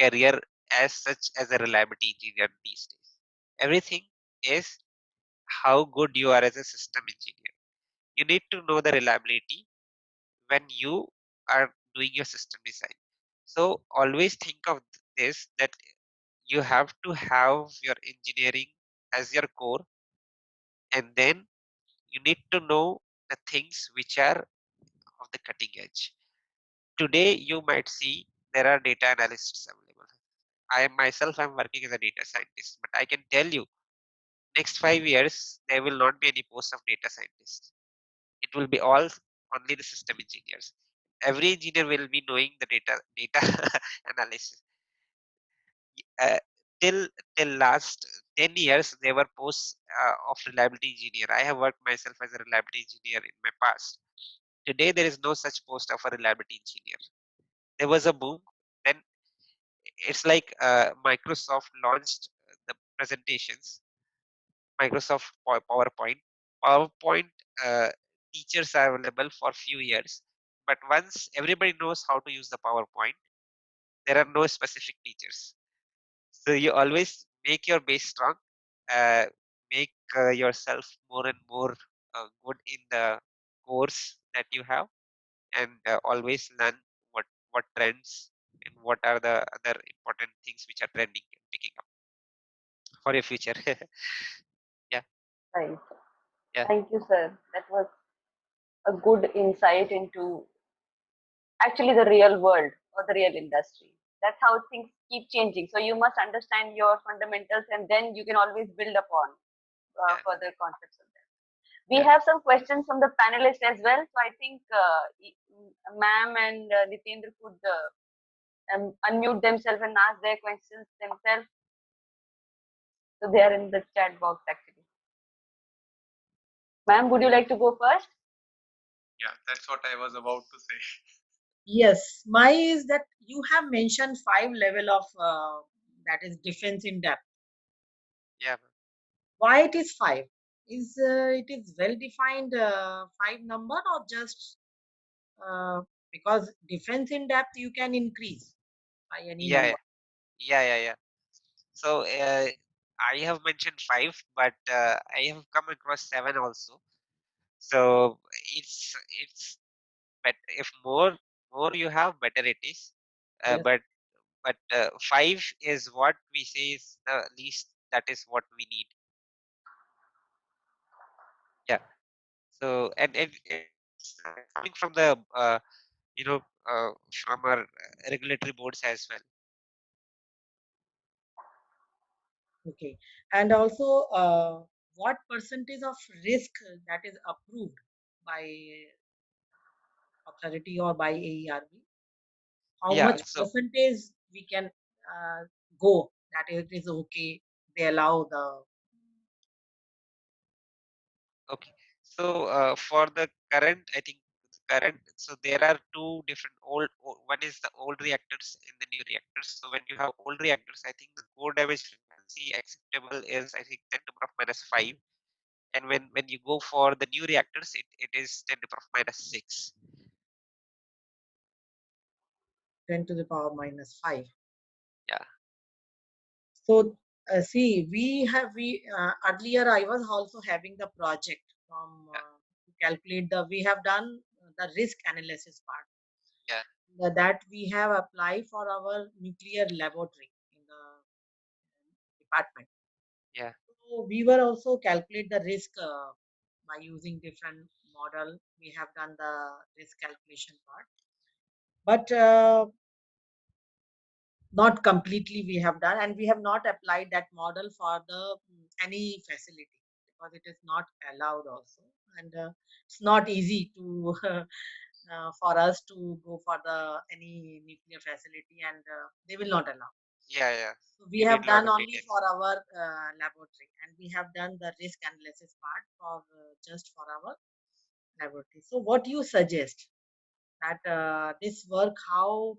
Speaker 2: career as such as a reliability engineer these days. Everything is how good you are as a system engineer. You need to know the reliability when you are doing your system design. So always think of this, that you have to have your engineering as your core, and then you need to know the things which are of the cutting edge. Today you might see there are data analysts available. I myself am working as a data scientist, but I can tell you, next 5 years there will not be any post of data scientist. It will be all only the system engineers. Every engineer will be knowing the data analysis. Uh, till last 10 years there were posts of reliability engineer. I have worked myself as a reliability engineer in my past. Today there is no such post of a reliability engineer. There was a boom, then it's like Microsoft launched the presentations, Microsoft PowerPoint uh, teachers are available for few years, but once everybody knows how to use the PowerPoint, there are no specific teachers. So you always make your base strong, uh, make yourself more and more good in the course that you have, and always learn what trends and what are the other important things which are trending and picking up for your future. Yeah,
Speaker 1: Right.
Speaker 2: yeah,
Speaker 1: Thank you, sir. That was a good insight into actually the real world or the real industry. That's how things keep changing. So you must understand your fundamentals, and then you can always build upon
Speaker 2: yeah,
Speaker 1: further concepts of them. We
Speaker 2: yeah,
Speaker 1: have some questions from the panelists as well. So I think ma'am and Nitendra could unmute themselves and ask their questions themselves. So they are in the chat box actually. Ma'am, would you like to go first?
Speaker 3: Yeah, that's what I was about to say.
Speaker 4: Yes, my is that you have mentioned 5 level of that is defense in depth.
Speaker 2: yeah.
Speaker 4: Why it is 5? Is it is well defined 5 number or just uh, because defense in depth you can increase by any
Speaker 2: Yeah,
Speaker 4: number.
Speaker 2: yeah. So I have mentioned 5, but I have come across 7 also. So it's but if more you have, better it is.
Speaker 4: Yes.
Speaker 2: But 5 is what we say is the least. That is what we need. Yeah. So and it's coming from the you know from our regulatory boards as well.
Speaker 4: Okay. And also, what percentage of risk that is approved by authority or by AERB? How
Speaker 2: Yeah.
Speaker 4: much
Speaker 2: So
Speaker 4: percentage we can go that it is okay? They allow the
Speaker 2: okay. So for the current, I think current. So there are two different one is the old reactors and the new reactors. So when you have old reactors, I think the core damage frequency acceptable is, I think, 10 to the power of minus 5. And when you go for the new reactors, it is 10 to the power of minus 6.
Speaker 4: 10 to the power minus 5.
Speaker 2: Yeah.
Speaker 4: So see, we earlier I was also having the project from
Speaker 2: Yeah.
Speaker 4: to calculate we have done the risk analysis part
Speaker 2: Yeah.
Speaker 4: that we have applied for our nuclear laboratory in the department.
Speaker 2: Yeah.
Speaker 4: So we were also calculate the risk by using different model. We have done the risk calculation part, but not completely we have done, and we have not applied that model for the any facility because it is not allowed also, and it's not easy to for us to go for the any nuclear facility, and they will not allow.
Speaker 2: Yeah. Yeah.
Speaker 4: So we
Speaker 2: You need
Speaker 4: have
Speaker 2: a lot
Speaker 4: done
Speaker 2: of
Speaker 4: only for
Speaker 2: details.
Speaker 4: our laboratory, and we have done the risk analysis part for just for our laboratory. So what you suggest that this work how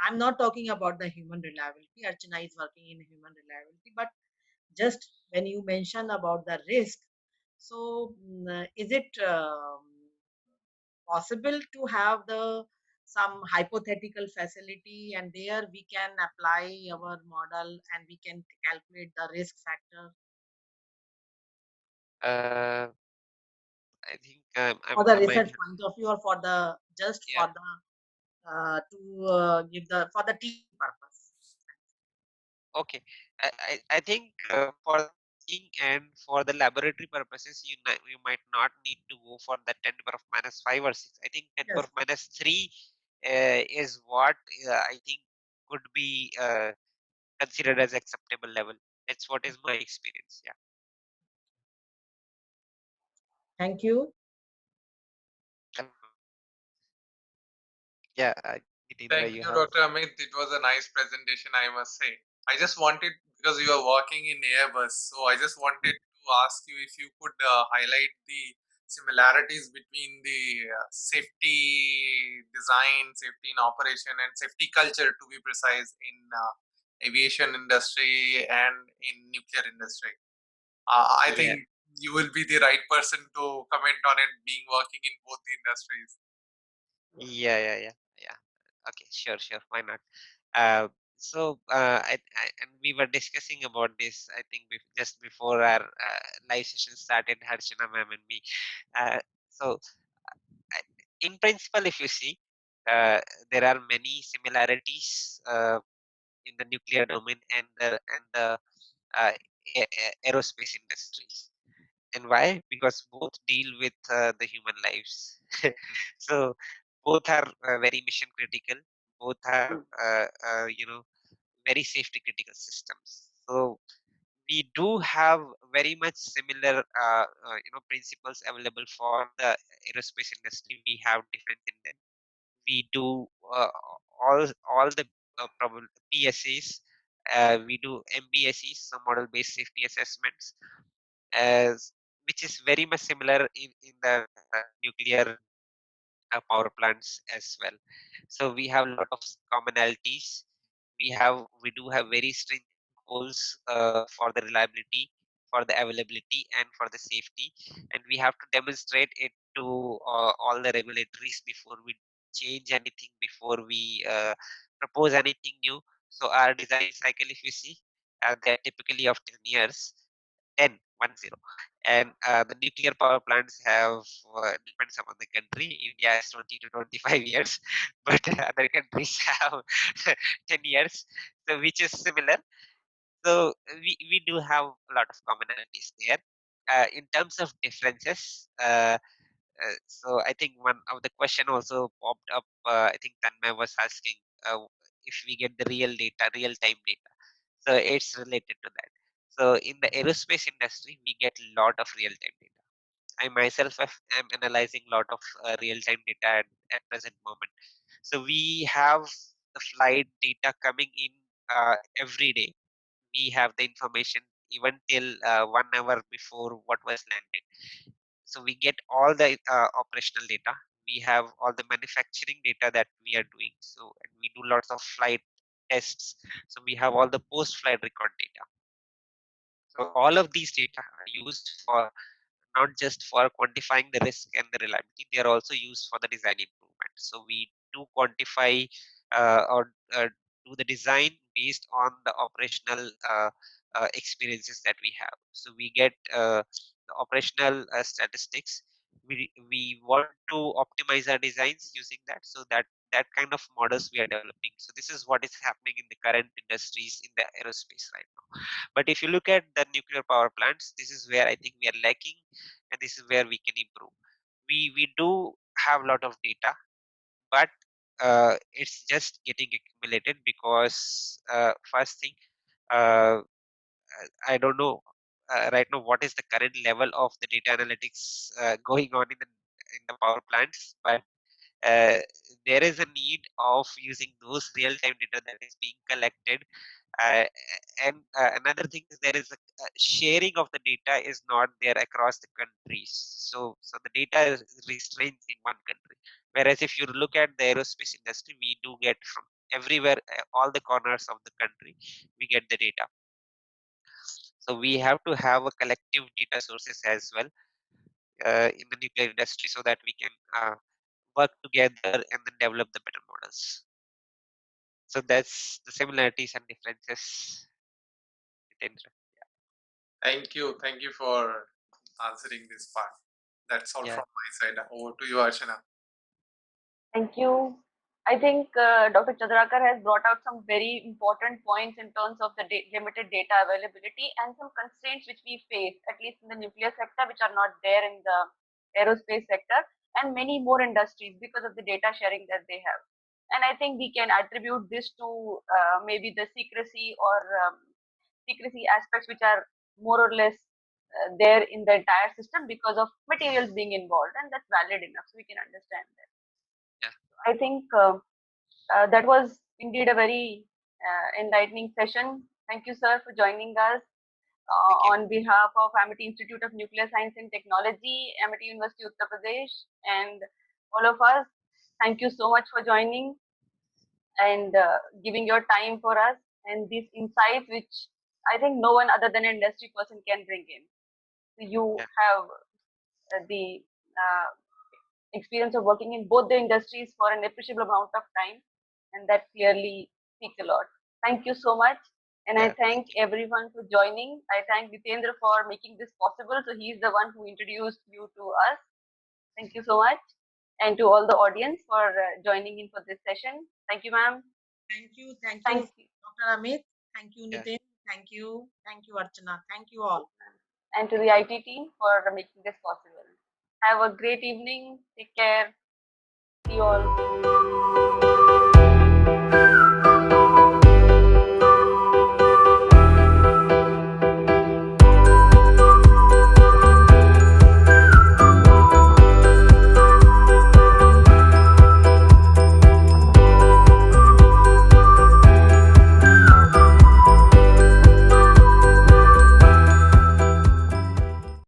Speaker 4: I'm not talking about the human reliability. Archana is working in human reliability, but just when you mention about the risk, so is it possible to have the some hypothetical facility and there we can apply our model and we can calculate the risk factor
Speaker 2: Uh, I think
Speaker 4: for the
Speaker 2: I might.
Speaker 4: research point of view or for the just
Speaker 2: Yeah.
Speaker 4: for the to give the for the teaching purpose.
Speaker 2: Okay. I think for the teaching and for the laboratory purposes, you might not need to go for the 10 to the power of minus 5 or 6. I think 10 to the power
Speaker 4: Yes.
Speaker 2: of minus 3 is what I think could be considered as acceptable level. That's what is my experience. Yeah.
Speaker 4: Thank you.
Speaker 2: Yeah, Jitendra,
Speaker 3: Thank
Speaker 2: you
Speaker 3: you,
Speaker 2: have.
Speaker 3: Dr. Amit. It was a nice presentation, I must say. I just wanted, because you are working in Airbus, so I just wanted to ask you if you could highlight the similarities between the safety design, safety in operation, and safety culture, to be precise, in aviation industry and in nuclear industry. I
Speaker 2: Yeah,
Speaker 3: think you will be the right person to comment on it, being working in both the industries.
Speaker 2: yeah. Okay, sure. Why not? And we were discussing about this, I think, just before our live session started, Harshana ma'am and me. Uh, so, I- in principle, if you see, uh, there are many similarities in the nuclear domain and the aerospace industries. And why? Because both deal with the human lives. So both are very mission critical. Both are very safety critical systems. So we do have very much similar principles available for the aerospace industry. We have different in them. We do all the probably PSAs. We do MBSEs, so model based safety assessments, as which is very much similar in the nuclear power plants as well. So we have a lot of commonalities. We do have very stringent goals for the reliability, for the availability, and for the safety, and we have to demonstrate it to all the regulatories before we change anything, before we propose anything new. So our design cycle, if you see, they're typically of 10 years. 10, 10. And the nuclear power plants have, depends upon the country, India has 20 to 25 years, but other countries have 10 years, so which is similar. So we do have a lot of commonalities there. In terms of differences, so I think one of the question also popped up, I think Tanmay was asking if we get the real time data. So it's related to that. So in the aerospace industry, we get a lot of real time data. I myself am analyzing a lot of real time data at present moment. So we have the flight data coming in every day. We have the information even till 1 hour before what was landed. So we get all the operational data. We have all the manufacturing data that we are doing. So and we do lots of flight tests. So we have all the post-flight record data. So all of these data are used for not just for quantifying the risk and the reliability, they are also used for the design improvement. So we do quantify or do the design based on the operational experiences that we have. So we get the operational statistics. We want to optimize our designs using that, so that kind of models we are developing. So this is what is happening in the current industries in the aerospace right now. But if you look at the nuclear power plants, this is where I think we are lacking, and this is where we can improve. We do have a lot of data, but it's just getting accumulated because first thing, uh, I don't know right now what is the current level of the data analytics going on in the power plants, but uh, there is a need of using those real-time data that is being collected. And another thing is there is a sharing of the data is not there across the countries. So the data is restrained in one country. Whereas if you look at the aerospace industry, we do get from everywhere, all the corners of the country, we get the data. So we have to have a collective data sources as well in the nuclear industry so that we can work together and then develop the better models. So that's the similarities and differences. Jitendra.
Speaker 3: Thank you for answering this part. That's all
Speaker 2: Yeah.
Speaker 3: from my side. Over to you, Archana.
Speaker 1: Thank you. I think Dr. Chandrakar has brought out some very important points in terms of the limited data availability and some constraints which we face, at least in the nuclear sector, which are not there in the aerospace sector, and many more industries because of the data sharing that they have. and I think we can attribute this to maybe the secrecy or secrecy aspects which are more or less there in the entire system because of materials being involved, and that's valid enough, so we can understand that.
Speaker 2: Yeah.
Speaker 1: I think that was indeed a very enlightening session. Thank you, sir, for joining us.
Speaker 2: Thank you.
Speaker 1: On behalf of Amity Institute of Nuclear Science and Technology, Amity University, Uttar Pradesh, and all of us, thank you so much for joining and giving your time for us and these insights, which I think no one other than an industry person can bring in. So you
Speaker 2: Yeah.
Speaker 1: have the experience of working in both the industries for an appreciable amount of time, and that clearly speaks a lot. Thank you so much. And I
Speaker 2: Yeah, thank
Speaker 1: thank everyone for joining. I thank Ditendra for making this possible. So he's the one who introduced you to us. Thank you so much. And to all the audience for joining in for this session. Thank you, ma'am.
Speaker 4: Thank you,
Speaker 1: Thank you.
Speaker 4: Dr. Amit. Thank you,
Speaker 2: Yeah.
Speaker 4: Nitin. Thank you, Archana. Thank you all.
Speaker 1: And to the IT team for making this possible. Have a great evening. Take care. See you all.